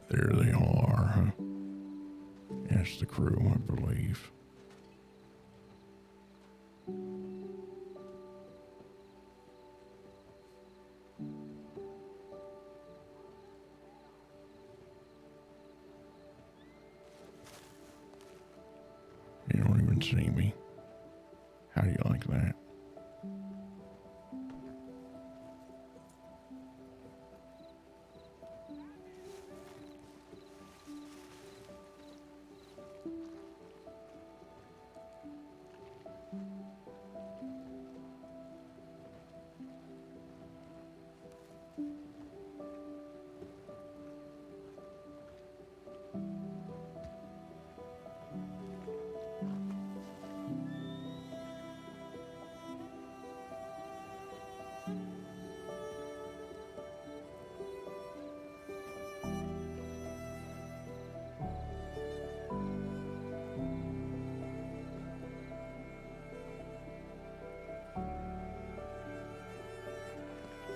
There they all are, huh? That's the crew, I believe. You don't even see me. How do you like that?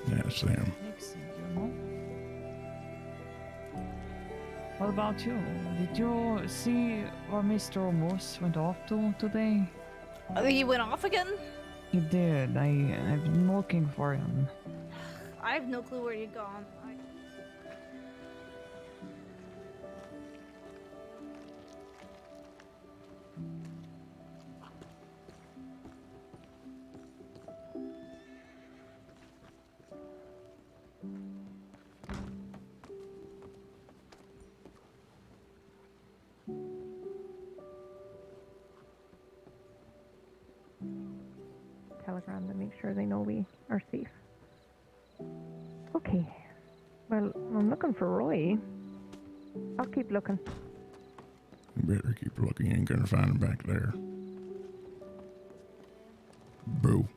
That's them. What about you? Did you see where Mr. Moose went off to today? Oh, he went off again? He did. I've been looking for him. I have no clue where he'd gone. Telegram to make sure they know we are safe. Okay. Well, I'm looking for Roy. I'll keep looking. You better keep looking. You ain't gonna find him back there. Boo.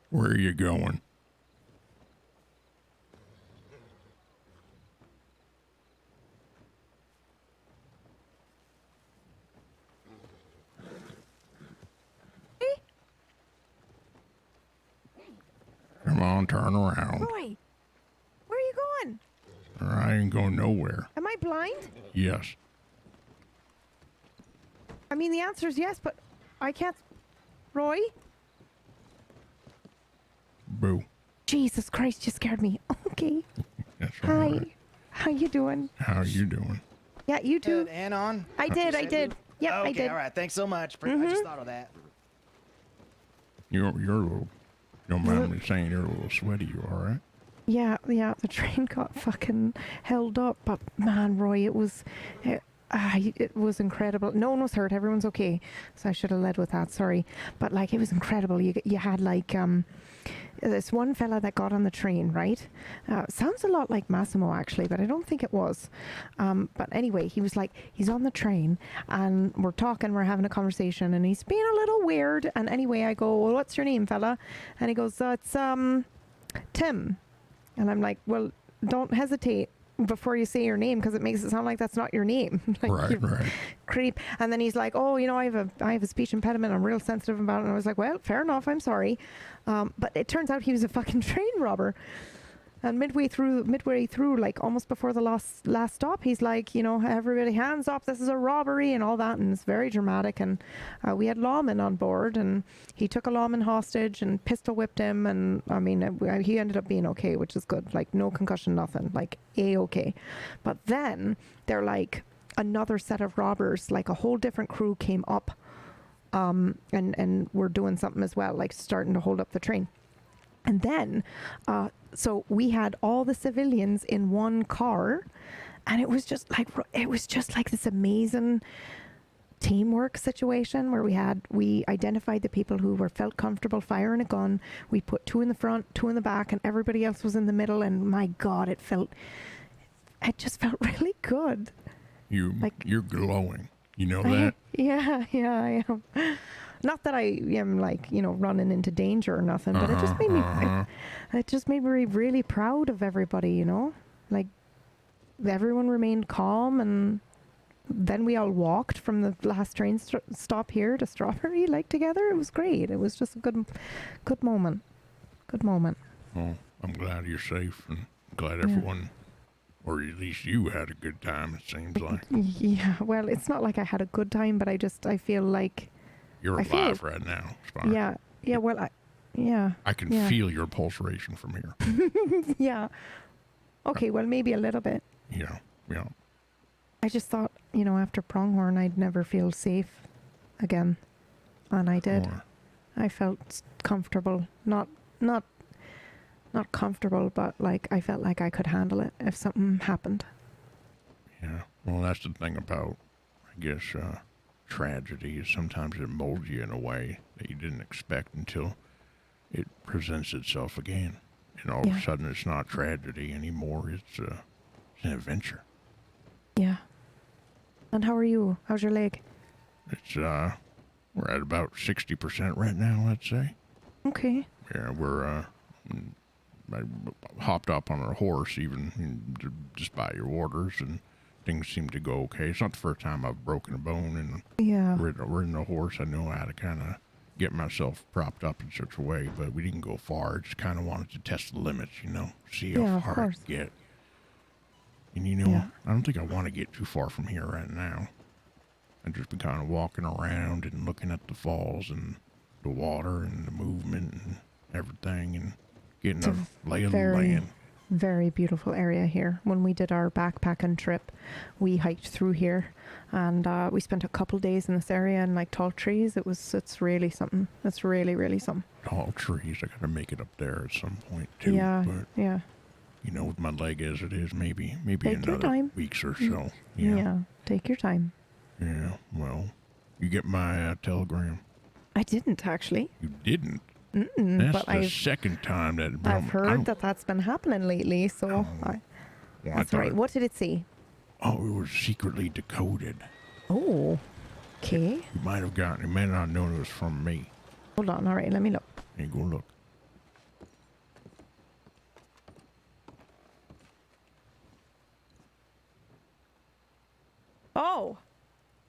Where are you going? Come on, turn around. Roy, where are you going? I ain't going nowhere. Am I blind? Yes. I mean, the answer is yes, but I can't. Roy? Boo. Jesus Christ, you scared me. Okay. That's Hi. right. How you doing? How you doing? Yeah, you too. And on? I did. Yep, okay, I did. all right. Thanks so much. I just thought of that. You're a little, don't mind me saying, you're a little sweaty. You all right? Yeah, the train got fucking held up, but man, Roy, it was incredible. No one was hurt. Everyone's okay. So I should have led with that. Sorry, but like it was incredible. You had like this one fella that got on the train, right? Sounds a lot like Massimo actually, but I don't think it was. But anyway, he was like, he's on the train and we're talking, we're having a conversation, and he's being a little weird. And anyway, I go, well, what's your name, fella? And he goes, it's Tim. And I'm like, well, don't hesitate before you say your name, because it makes it sound like that's not your name. Like, right. Creep. And then he's like, oh, I have a speech impediment. I'm real sensitive about it. And I was like, well, fair enough. I'm sorry. But it turns out he was a fucking train robber. And midway through, like almost before the last stop, he's like, everybody hands up, this is a robbery and all that. And it's very dramatic. And we had lawmen on board, and he took a lawman hostage and pistol whipped him. And I mean, he ended up being okay, which is good. Like no concussion, nothing, like A-okay. But then they're like another set of robbers, like a whole different crew came up and were doing something as well, like starting to hold up the train. And then, so we had all the civilians in one car, and it was just like this amazing teamwork situation where we identified the people who felt comfortable firing a gun. We put 2 in the front, 2 in the back, and everybody else was in the middle. And my God, it just felt really good. You're glowing. You know that? Yeah, I am. Not that I am like, running into danger or nothing, but it just made me, it just made me really proud of everybody, like everyone remained calm, and then we all walked from the last train stop here to Strawberry, like together. It was great. It was just a good moment. Good moment. Well, I'm glad you're safe and glad everyone, or at least you had a good time, it seems like. Yeah, well, it's not like I had a good time, but I feel like... You're alive right now, Spire. Yeah, well, I can feel your pulsation from here. Yeah. Okay, well, maybe a little bit. Yeah. I just thought, after Pronghorn, I'd never feel safe again. And I did. I felt comfortable. Not comfortable, but like I felt like I could handle it if something happened. Yeah. Well, that's the thing about, I guess, tragedy is sometimes it molds you in a way that you didn't expect until it presents itself again. And all of a sudden it's not tragedy anymore. It's an adventure. Yeah. And how are you? How's your leg? It's, we're at about 60% right now, I'd say. Okay. Yeah, I hopped up on a horse even just by your orders, and things seem to go okay. It's not the first time I've broken a bone and ridden a horse. I know how to kind of get myself propped up in such a way, but we didn't go far. I just kind of wanted to test the limits, see how far I could get. And I don't think I want to get too far from here right now. I've just been kind of walking around and looking at the falls and the water and the movement and everything and getting a lay of the land. Very beautiful area here. When we did our backpacking trip, we hiked through here, and we spent a couple days in this area and like tall trees. It's really something. It's really, really something. Tall trees. I gotta make it up there at some point too. Yeah. But, yeah. With my leg as it is, maybe Take your another time. weeks or so. Yeah. Take your time. Yeah. Well, you get my telegram. I didn't actually. You didn't. That's but the second time that I've heard that's been happening lately, so that's right. What did it say? Oh, it was secretly decoded. Oh, okay. You might have gotten it. You may not know it was from me. Hold on. All right, let me look. Hey, go look. Oh,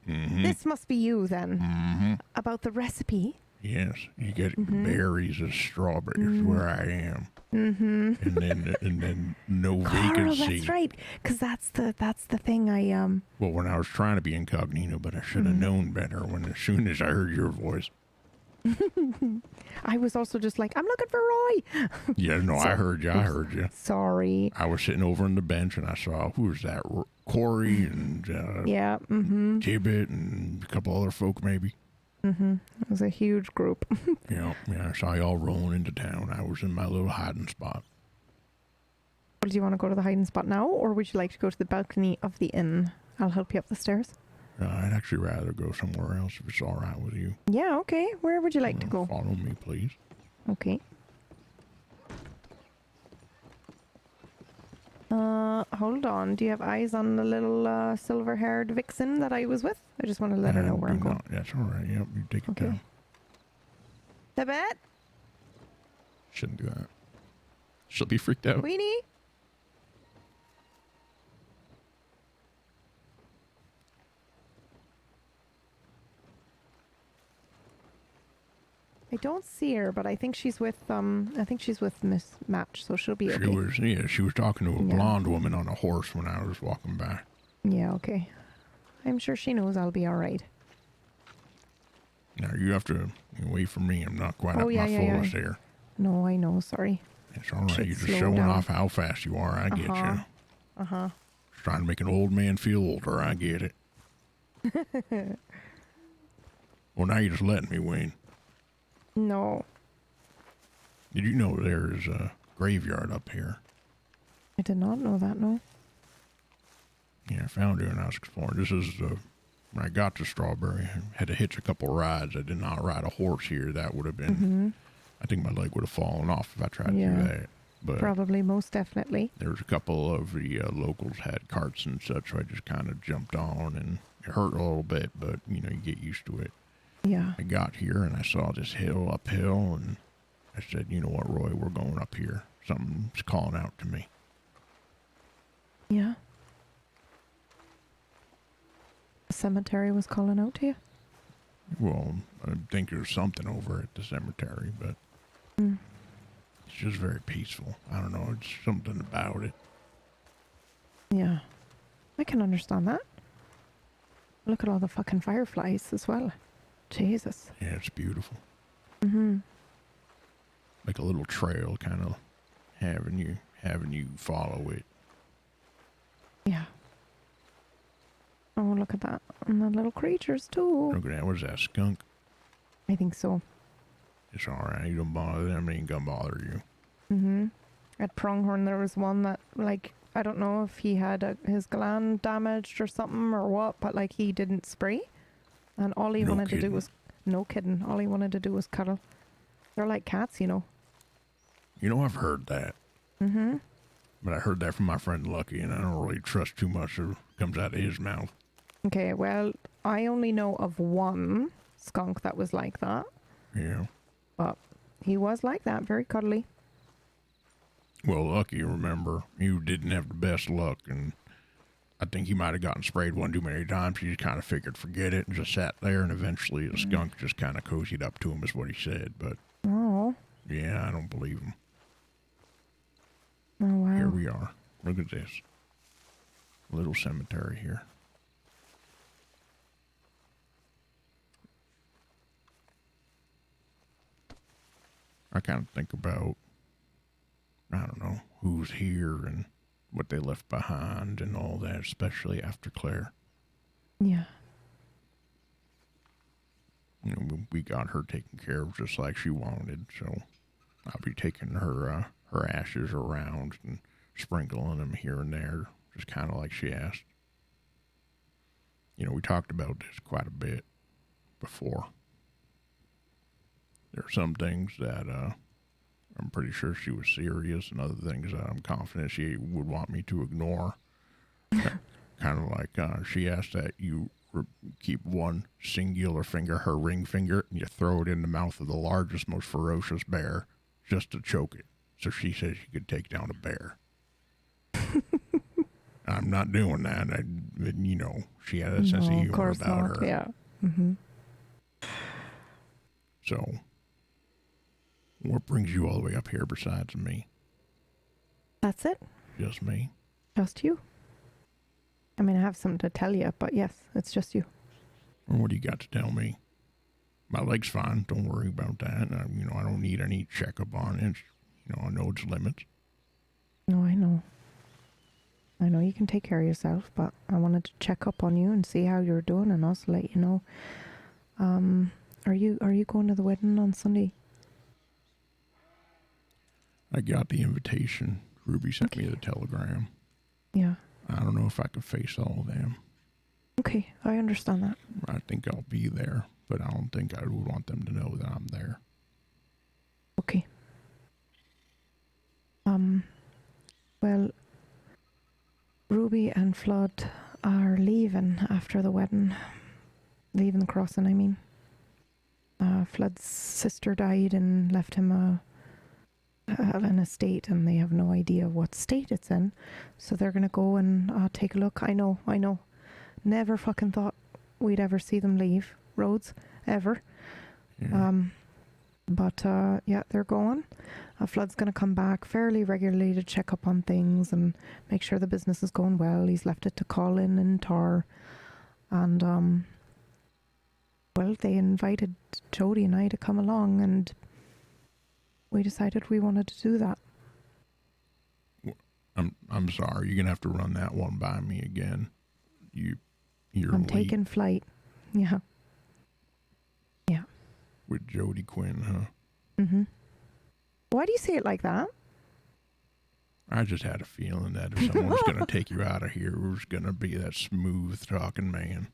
this must be you then. About the recipe. Yes, you get berries as strawberries where I am. And then no vacancy. That's right, because that's the thing I Well, when I was trying to be incognito, but I should have known better as soon as I heard your voice. I was also just like, I'm looking for Roy. Yeah, no, I heard you. Sorry. I was sitting over on the bench and I saw, who was that? Corey and Tibbet and a couple other folk maybe. It was a huge group. Yeah, I saw y'all rolling into town. I was in my little hiding spot. Well, do you want to go to the hiding spot now, or would you like to go to the balcony of the inn? I'll help you up the stairs. I'd actually rather go somewhere else if it's all right with you. Yeah, okay. Where would you like to go? Follow me, please. Okay. Hold on. Do you have eyes on the little silver-haired vixen that I was with? I just want to let her know where I'm going. That's all right. Yep, you take it down. Tibet? Shouldn't do that. She'll be freaked out. Queenie? I don't see her, but I think she's with Miss Match, so she'll be okay. She was talking to a blonde woman on a horse when I was walking by. Yeah, okay. I'm sure she knows I'll be all right. Now you have to wait for me. I'm not quite up my fullest here. No, I know. Sorry. It's all right. You're just showing off how fast you are. I get you. Just trying to make an old man feel older. I get it. Well, now you're just letting me win. No. Did you know there's a graveyard up here? I did not know that, no. Yeah, I found it when I was exploring. This is when I got to Strawberry. I had to hitch a couple rides. I did not ride a horse here. That would have been, I think my leg would have fallen off if I tried to do that. But probably, most definitely. There was a couple of the locals had carts and such, so I just kind of jumped on, and it hurt a little bit, but, you get used to it. Yeah. I got here and I saw this hill uphill, and I said, you know what, Roy, we're going up here. Something's calling out to me. Yeah. The cemetery was calling out to you? Well, I think there's something over at the cemetery, but it's just very peaceful. I don't know, it's something about it. Yeah. I can understand that. Look at all the fucking fireflies as well. Jesus. Yeah, it's beautiful. Mm-hmm. Like a little trail, kind of having you follow it. Yeah. Oh, look at that. And the little creatures too. Look at that. What's that, skunk? I think so. It's alright. You don't bother them. They ain't gonna bother you. Mm-hmm. At Pronghorn, there was one that, like, I don't know if he had his gland damaged or something or what, but, like, he didn't spray. And all he No wanted to do kidding. was, no kidding, all he wanted to do was cuddle. They're like cats, you know. You know, I've heard that. Mm-hmm. But I heard that from my friend Lucky, and I don't really trust too much that comes out of his mouth. Okay, well, I only know of one skunk that was like that. Yeah. But he was like that, very cuddly. Well, Lucky, remember, you didn't have the best luck, and I think he might have gotten sprayed one too many times. He just kind of figured, forget it, and just sat there, and eventually the skunk just kind of cozied up to him, is what he said. But, Oh. yeah, I don't believe him. Oh, wow. Here we are. Look at this. Little cemetery here. I kind of think about, I don't know, who's here and what they left behind and all that, especially after Claire. Yeah. You know, we got her taken care of just like she wanted, so I'll be taking her ashes around and sprinkling them here and there, just kind of like she asked. You know, we talked about this quite a bit before. There are some things that I'm pretty sure she was serious, and other things that I'm confident she would want me to ignore. Kind of like she asked that you keep one singular finger, her ring finger, and you throw it in the mouth of the largest, most ferocious bear just to choke it. So she says she could take down a bear. I'm not doing that. You know, she had a sense of humor about her. Yeah. Mm-hmm. So, what brings you all the way up here besides me? That's it. Just me? Just you. I mean, I have something to tell you, but yes, it's just you. Or what do you got to tell me? My leg's fine. Don't worry about that. You know, I don't need any checkup on it. You know, I know its limits. No, I know. I know you can take care of yourself, but I wanted to check up on you and see how you're doing and also let you know. Are you going to the wedding on Sunday? I got the invitation. Ruby sent me the telegram. Yeah. I don't know if I can face all of them. Okay, I understand that. I think I'll be there, but I don't think I would want them to know that I'm there. Okay. Well, Ruby and Flood are leaving after the wedding. Leaving the crossing, I mean. Flood's sister died and left him an estate, and they have no idea what state it's in. So they're going to go and take a look. I know. Never fucking thought we'd ever see them leave Rhodes, ever. Yeah. But yeah, they're going. Flood's going to come back fairly regularly to check up on things and make sure the business is going well. He's left it to Colin and Tar. And, well, they invited Jody and I to come along, and we decided we wanted to do that. I'm sorry. You're gonna have to run that one by me again. You're I'm late taking flight. Yeah. Yeah. with Jody Quinn, huh? Mm-hmm. Why do you say it like that? I just had a feeling that if someone was gonna take you out of here, it was gonna be that smooth talking man.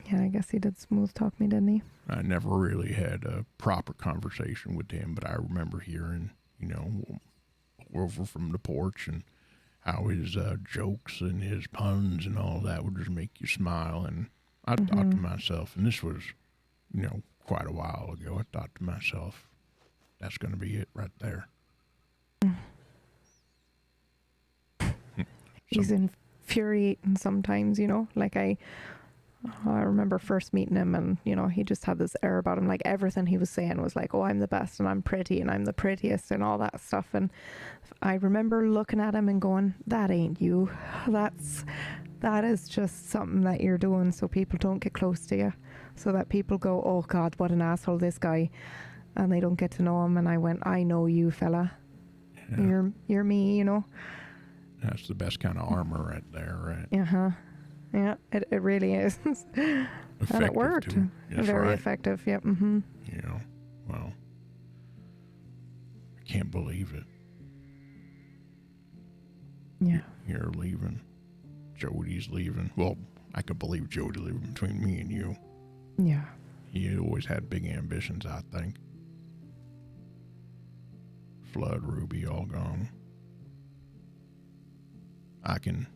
Yeah, I guess he did smooth talk me, didn't he? I never really had a proper conversation with him, but I remember hearing, you know, over from the porch and how his jokes and his puns and all that would just make you smile. And I thought to myself, and this was, quite a while ago, I thought to myself, that's going to be it right there. He's infuriating sometimes, like I remember first meeting him, and he just had this air about him, like everything he was saying was like, oh, I'm the best and I'm pretty and I'm the prettiest and all that stuff. And I remember looking at him and going, that ain't you. That is just something that you're doing so people don't get close to you, so that people go, oh God, what an asshole this guy, and they don't get to know him. And I went, I know you, fella. Yeah. You're me, That's the best kind of armor right there, right? Uh-huh. Yeah, it really is. And it worked. Too. Very right. effective, yep. Mm-hmm. Well, I can't believe it. Yeah. You're leaving. Jody's leaving. Well, I could believe Jody leaving between me and you. Yeah. He always had big ambitions, I think. Flood, Ruby, all gone. I can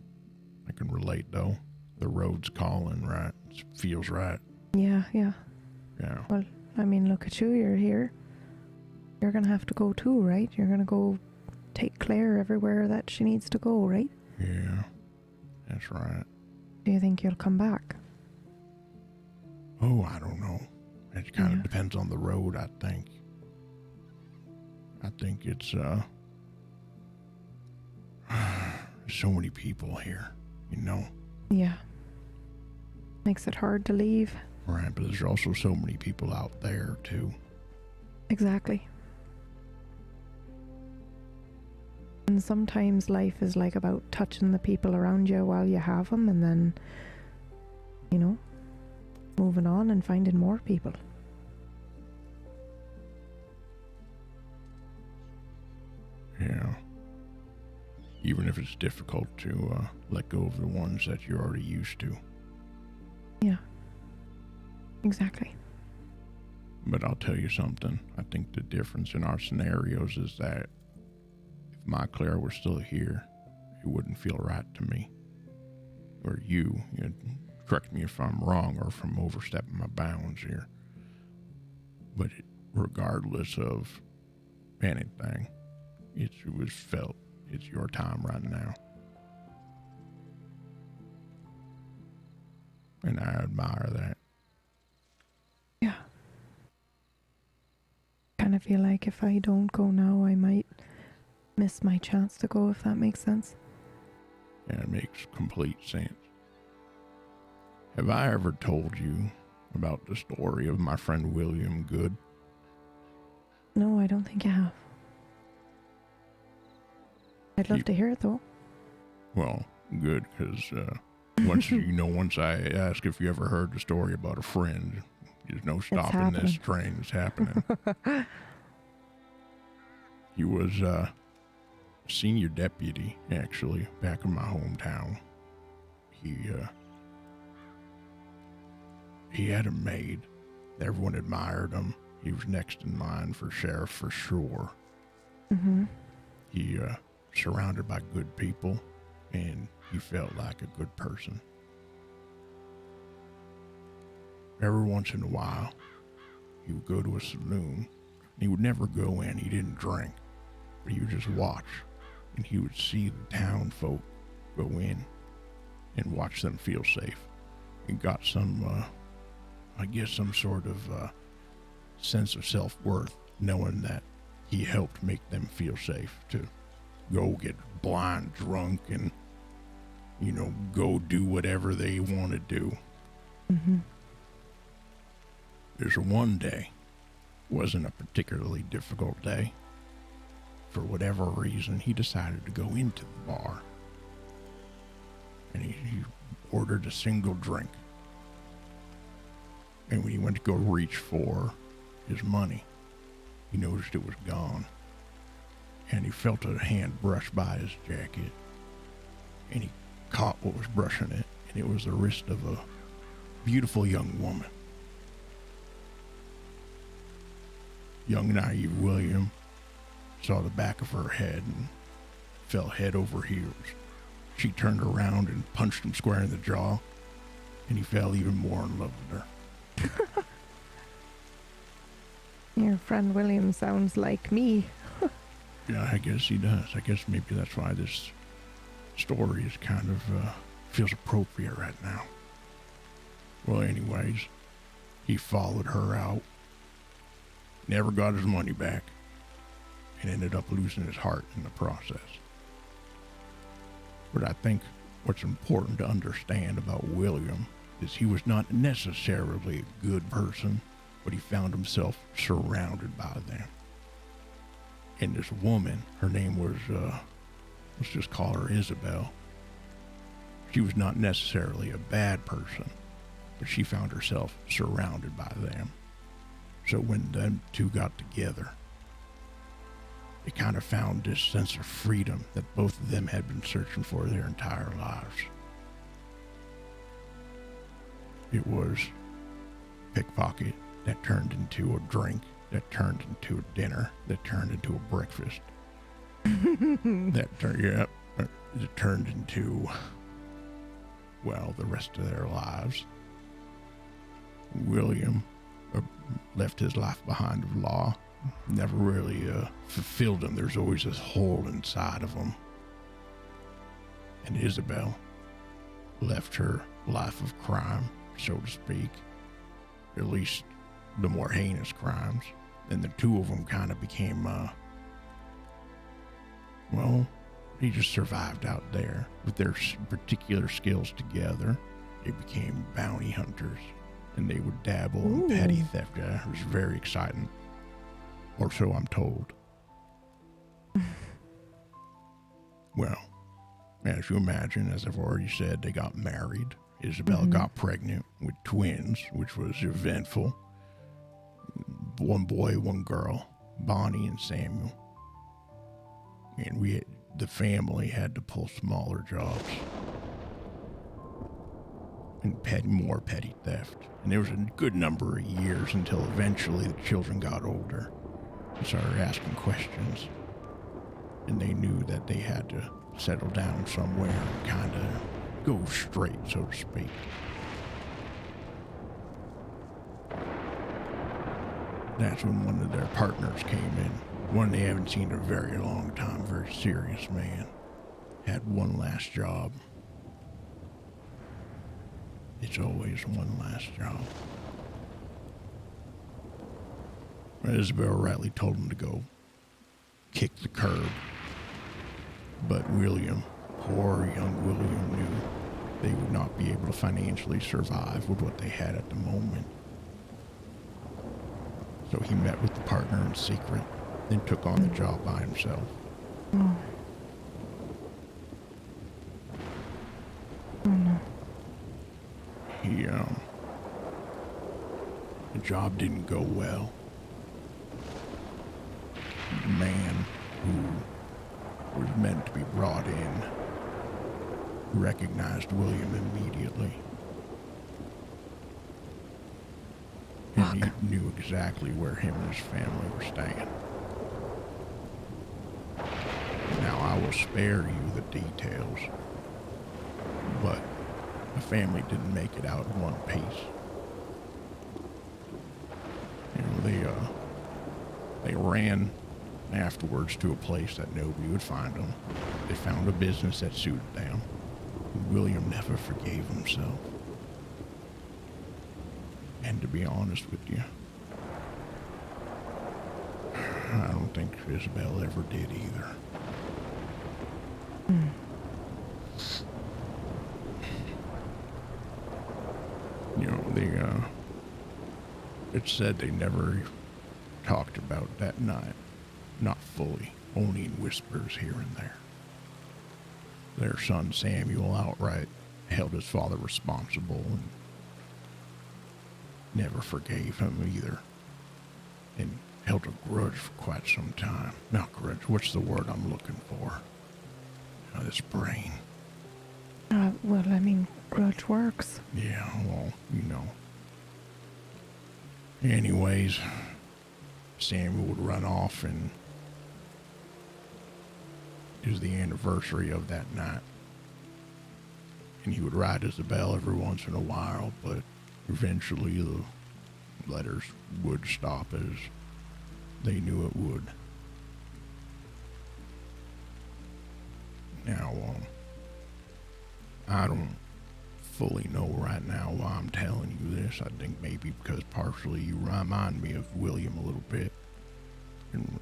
relate though. The road's calling, right? It feels right. Yeah. Yeah. Well, I mean, look at you. You're here. You're gonna have to go too, right? You're gonna go take Claire everywhere that she needs to go, right? Yeah. That's right. Do you think you'll come back? Oh, I don't know. It kind of depends on the road, I think. I think it's, there's so many people here, Yeah. Makes it hard to leave. Right, but there's also so many people out there, too. Exactly. And sometimes life is like about touching the people around you while you have them, and then, moving on and finding more people. Yeah. Even if it's difficult to let go of the ones that you're already used to. Yeah. Exactly. But I'll tell you something. I think the difference in our scenarios is that if my Claire were still here, it wouldn't feel right to me. Or you'd correct me if I'm wrong or if I'm overstepping my bounds here. But regardless of anything, it was felt it's your time right now. And I admire that. Yeah. Kind of feel like if I don't go now, I might miss my chance to go, if that makes sense. Yeah, it makes complete sense. Have I ever told you about the story of my friend William Good? No, I don't think you have. I'd love to hear it, though. Well, good, because once I ask if you ever heard the story about a friend, there's no stopping this train. It's happening. He was senior deputy, actually, back in my hometown. He had a maid. Everyone admired him. He was next in line for sheriff for sure. Mm-hmm. He surrounded by good people, and he felt like a good person. Every once in a while, he would go to a saloon. He would never go in. He didn't drink, but he would just watch, and he would see the town folk go in and watch them feel safe. He got some, some sort of sense of self-worth, knowing that he helped make them feel safe to go get blind drunk and, go do whatever they want to do. Mm-hmm. There's one day, wasn't a particularly difficult day. For whatever reason, he decided to go into the bar. And he ordered a single drink. And when he went to go reach for his money, he noticed it was gone. And he felt a hand brush by his jacket. And he caught what was brushing it. And it was the wrist of a beautiful young woman. Young, naive William saw the back of her head and fell head over heels. She turned around and punched him square in the jaw. and he fell even more in love with her. Your friend William sounds like me. Yeah, I guess he does. I guess maybe that's why this story is kind of feels appropriate right now. Well, anyways, he followed her out, never got his money back, and ended up losing his heart in the process. But I think what's important to understand about William is he was not necessarily a good person, but he found himself surrounded by them. And this woman, her name was, let's just call her Isabel. She was not necessarily a bad person, but she found herself surrounded by them. So when them two got together, they kind of found this sense of freedom that both of them had been searching for their entire lives. It was pickpocket that turned into a drink, that turned into a dinner, that turned into a breakfast. It turned into, well, the rest of their lives. William left his life behind of law, never really fulfilled him. There's always this hole inside of him. And Isabel left her life of crime, so to speak, at least the more heinous crimes. And the two of them kind of became, well, they just survived out there with their particular skills together. They became bounty hunters, and they would dabble in petty theft. Yeah, it was very exciting, or so I'm told. Well, as you imagine, as I've already said, they got married. Isabel got pregnant with twins, which was eventful. One boy, one girl, Bonnie and Samuel. And the family had to pull smaller jobs and more petty theft. And there was a good number of years until eventually the children got older and started asking questions. And they knew that they had to settle down somewhere and kind of go straight, so to speak. That's when one of their partners came in. One they haven't seen in a very long time, very serious man. Had one last job. It's always one last job. Isabel rightly told him to go kick the curb. But William, poor young William, knew they would not be able to financially survive with what they had at the moment. So he met with the partner in secret, then took on the job by himself. Oh. Oh no. The job didn't go well. The man who was meant to be brought in recognized William immediately. And he knew exactly where him and his family were staying. Now, I will spare you the details, but the family didn't make it out in one piece. They ran afterwards to a place that nobody would find them. They found a business that suited them. William never forgave himself. And to be honest with you, I don't think Isabel ever did either. It's said they never talked about that night. Not fully, only in whispers here and there. Their son Samuel outright held his father responsible and never forgave him either. And held a grudge for quite some time. Not grudge, what's the word I'm looking for? This brain. Well, I mean, grudge works. Yeah, well, Anyways, Samuel would run off, and it was the anniversary of that night. And he would ride Isabel every once in a while, but eventually the letters would stop as they knew it would. Now, I don't fully know right now why I'm telling you this. I think maybe because partially you remind me of William a little bit. And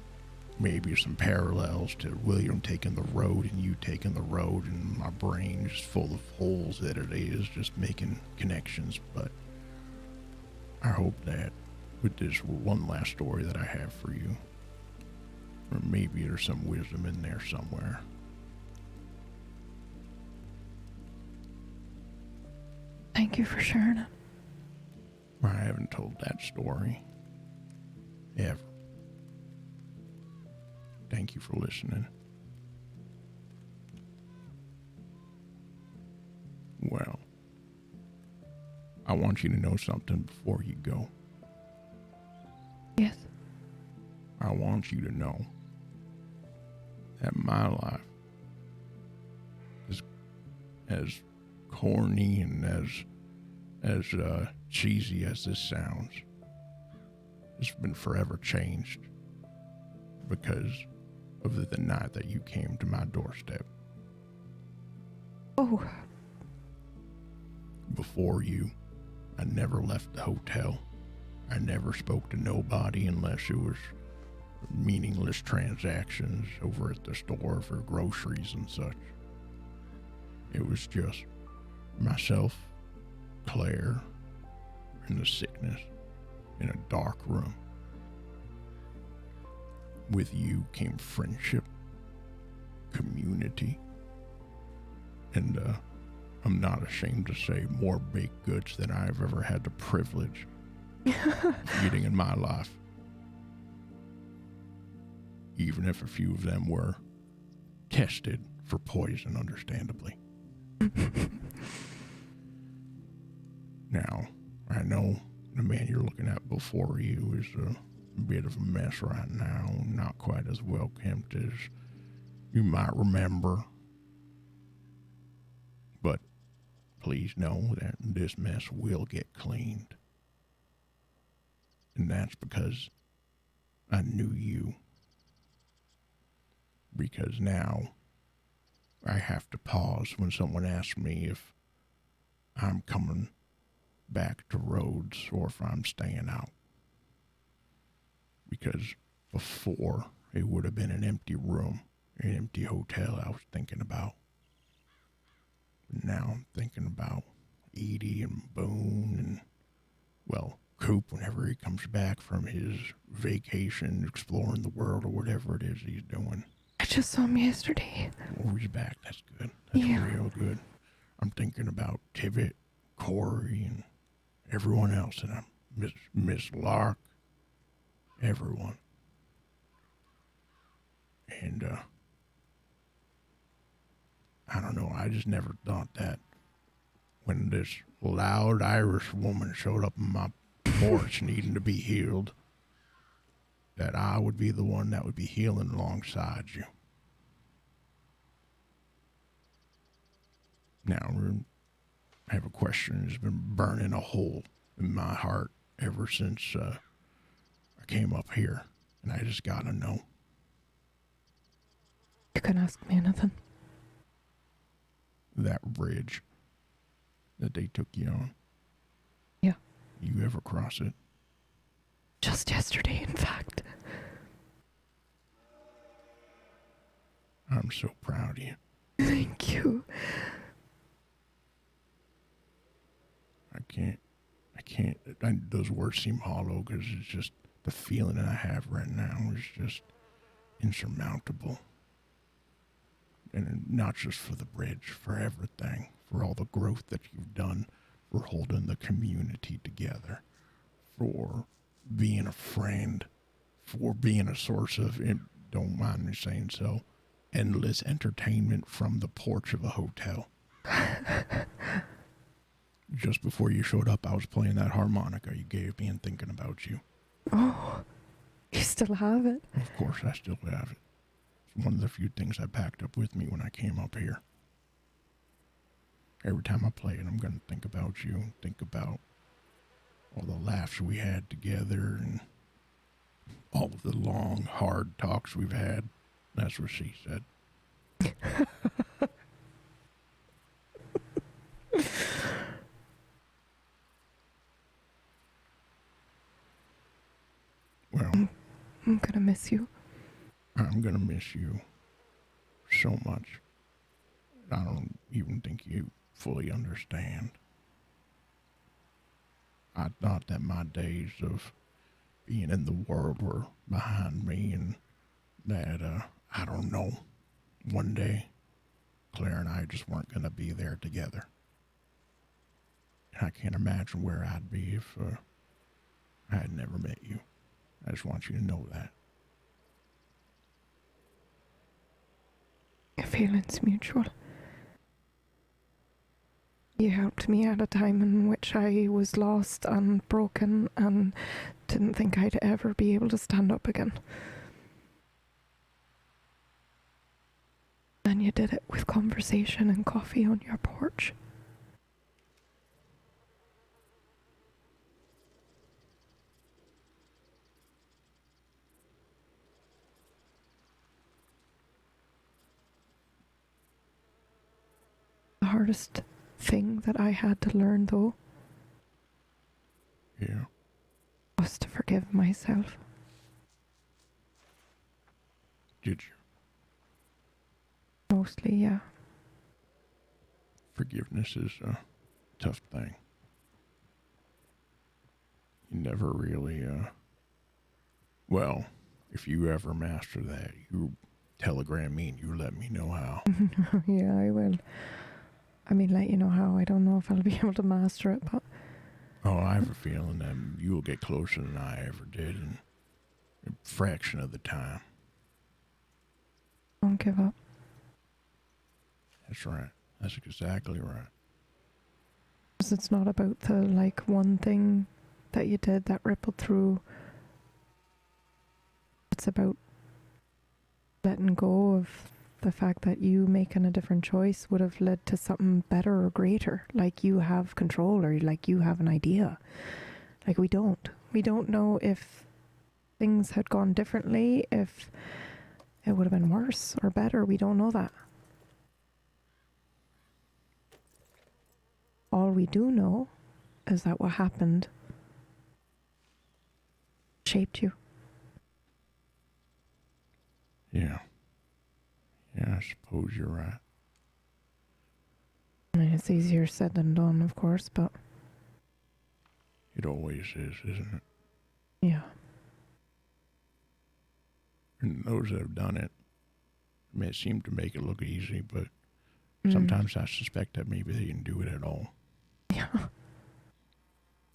maybe some parallels to William taking the road and you taking the road, and my brain is full of holes that it is just making connections. But I hope that with this one last story that I have for you, or maybe there's some wisdom in there somewhere. Thank you for sharing it. I haven't told that story ever. Thank you for listening. Well, I want you to know something before you go. Yes. I want you to know that my life is as corny and as cheesy as this sounds. It's been forever changed because of the night that you came to my doorstep. Oh. Before you, I never left the hotel. I never spoke to nobody unless it was meaningless transactions over at the store for groceries and such. It was just myself, Claire, and the sickness in a dark room. With you came friendship, community, and I'm not ashamed to say more baked goods than I've ever had the privilege of eating in my life. Even if a few of them were tested for poison, understandably. Now, I know the man you're looking at before you is a bit of a mess right now, not quite as well kept as you might remember. But please know that this mess will get cleaned. And that's because I knew you. Because now I have to pause when someone asks me if I'm coming back to Rhodes or if I'm staying out. Because before, it would have been an empty room, an empty hotel I was thinking about. Now I'm thinking about Edie and Boone and, well, Coop whenever he comes back from his vacation, exploring the world or whatever it is he's doing. I just saw him yesterday. Oh, he's back. That's good. That's real good. I'm thinking about Tibbet, Corey, and everyone else, and I'm Miss Lark, everyone. And, I don't know, I just never thought that when this loud Irish woman showed up on my porch needing to be healed, that I would be the one that would be healing alongside you. Now, I have a question that's been burning a hole in my heart ever since I came up here, and I just gotta know. You can ask me anything. That bridge that they took you on. Yeah. You ever cross it? Just yesterday, in fact. I'm so proud of you. Thank you. Those words seem hollow because it's just the feeling that I have right now is just insurmountable. And not just for the bridge, for everything, for all the growth that you've done, for holding the community together, for being a friend, for being a source of, don't mind me saying so, endless entertainment from the porch of a hotel. Just before you showed up, I was playing that harmonica you gave me and thinking about you. Oh, you still have it? Of course, I still have it. It's one of the few things I packed up with me when I came up here. every time I play it, I'm gonna think about you, think about all the laughs we had together and all of the long, hard talks we've had. That's what she said. Well, I'm gonna miss you. I'm gonna miss you so much. I don't even think you fully understand. I thought that my days of being in the world were behind me and that, I don't know, one day Claire and I just weren't going to be there together. I can't imagine where I'd be if I had never met you. I just want you to know that. The feeling's mutual. You helped me at a time in which I was lost and broken and didn't think I'd ever be able to stand up again. And you did it with conversation and coffee on your porch. The hardest thing that I had to learn, though, Yeah. was to forgive myself. Did you? Mostly, yeah. Forgiveness is a tough thing. You never really, well, if you ever master that, you telegram me and you let me know how. Yeah, I will. I mean, let you know how. I don't know if I'll be able to master it, but Oh, I have a feeling that you'll get closer than I ever did in a fraction of the time. don't give up. That's right. That's exactly right. 'Cause it's not about the, like, one thing that you did that rippled through. It's about letting go of the fact that you making a different choice would have led to something better or greater. Like, you have control, or like you have an idea. Like, we don't. We don't know if things had gone differently, if it would have been worse or better. We don't know that. All we do know is that what happened shaped you. Yeah. Yeah, I suppose you're right. I mean, it's easier said than done, of course, but It always is, isn't it? yeah. And those that have done it may seem to make it look easy, but Mm. sometimes I suspect that maybe they didn't do it at all. Yeah.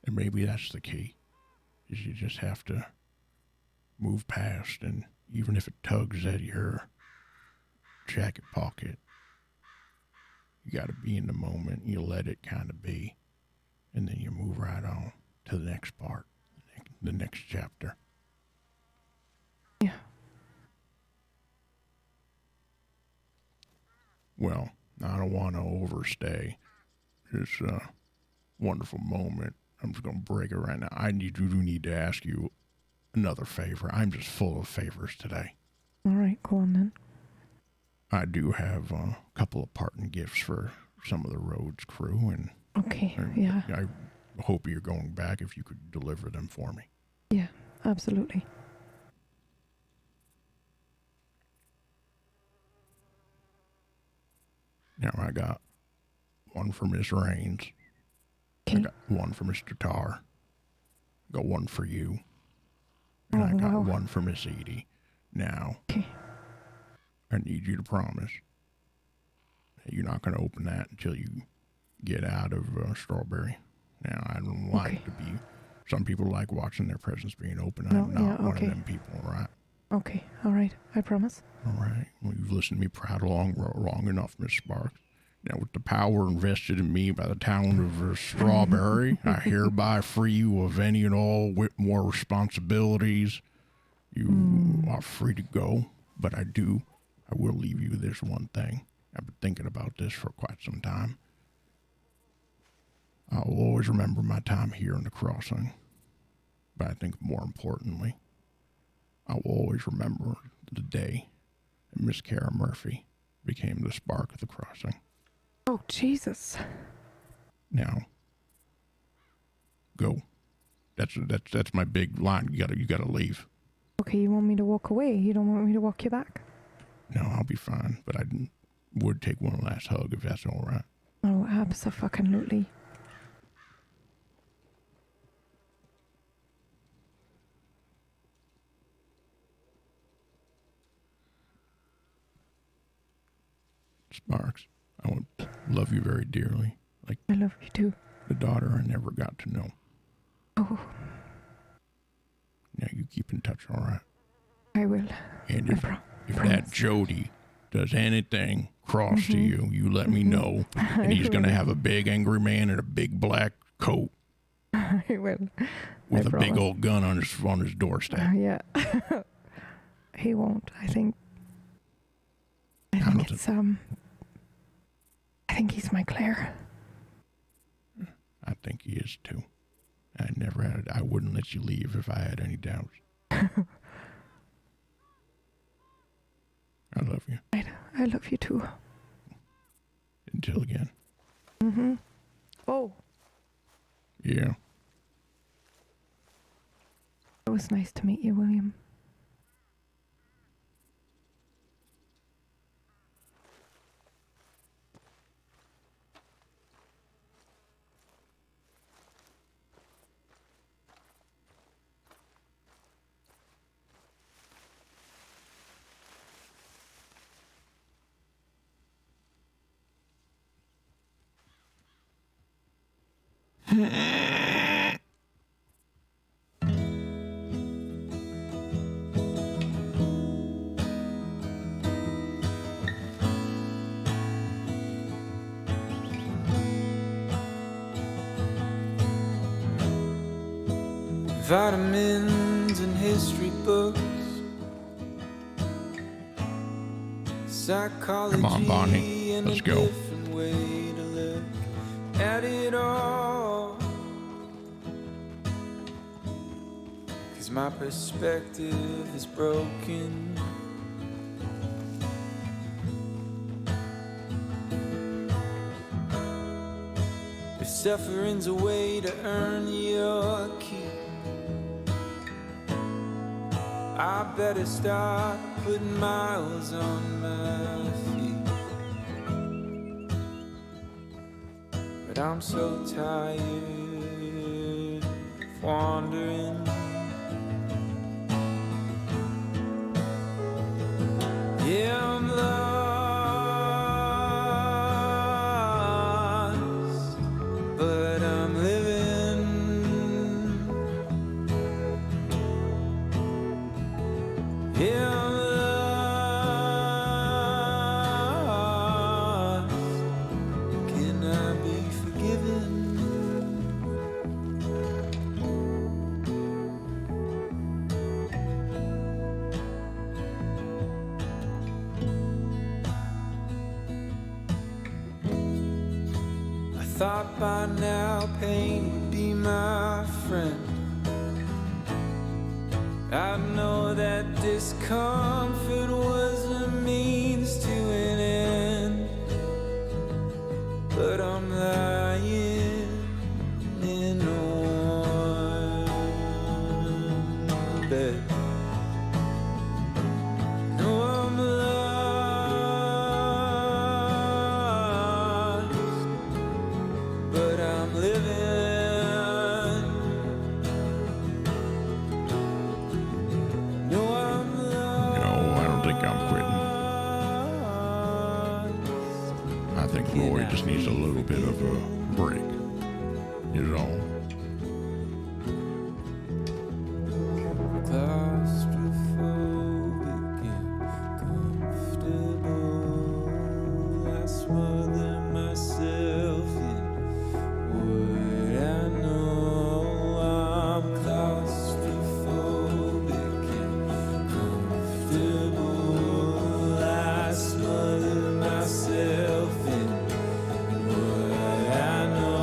And maybe that's the key, is you just have to move past, and even if it tugs at your jacket pocket, you got to be in the moment. You let it kind of be, and then you move right on to the next part, the next chapter. Yeah. Well, I don't want to overstay this wonderful moment. I'm just going to break it right now. I do need to ask you another favor. I'm just full of favors today. All right, go on then. I do have a couple of parting gifts for some of the Rhodes crew, and Okay, yeah. I hope you're going back if you could deliver them for me. Yeah, absolutely. Now, I got one for Miss Raines. I Okay. got one for Mr. Tar. I got one for you. And Oh, I got wow. one for Miss Edie. Now, Okay. I need you to promise that you're not going to open that until you get out of Strawberry. Now, I don't like Okay. to be... Some people like watching their presents being open. No, I'm not yeah, one okay. of them people, all right? Okay, all right. I promise. All right. Well, you've listened to me prattle long enough, Miss Sparks. Now, with the power invested in me by the town of Strawberry, I hereby free you of any and all Whitmore responsibilities. You are free to go, but I will leave you this one thing. I've been thinking about this for quite some time. I will always remember my time here in the crossing. But I think more importantly, I will always remember the day that Miss Kara Murphy became the spark of the crossing. Oh, Jesus. Now, go. That's my big line. You gotta leave. Okay, you want me to walk away? You don't want me to walk you back? No, I'll be fine, but I would take one last hug if that's all right. Oh, abso-fucking-lutely. Sparks, I would love you very dearly. Like I love you too. the daughter I never got to know. Oh, Now you keep in touch, all right? I will. And I if promise. that Jody does anything cross to you, you let me know. And he's going to have a big angry man in a big black coat I will. with I a big promise. old gun on his doorstep. Yeah. He won't. I think Hamilton. it's I think he's my Claire. I think he is too. I wouldn't let you leave if I had any doubts. I love you. I love you too. Until again. Mm-hmm. Oh, Yeah. it was nice to meet you, William. Vitamins and history books, psychology. Come on, Bonnie. And Let's a go. different way to look at it all. 'Cause my perspective is broken. If suffering's a way to earn your keep, I better start putting miles on my feet. But I'm so tired of wandering. Yeah, I'm lost, but I'm living. Yeah, I'm lost. Can I be forgiven? I thought by now pain would be my friend. I know that discomfort was a means to an end, but I'm lying in one bed. No, I'm lost, but I'm living. No, I'm lost. No, I don't think I'm quitting. I think Roy just needs a little bit of a break. Is all. Claustrophobic and comfortable. I smother myself in what I know. I'm claustrophobic and comfortable. I smother myself in what I know.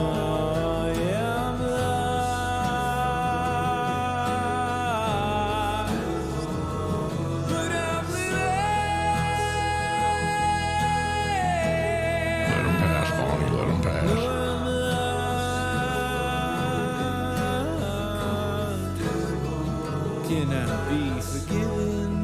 can I be forgiven?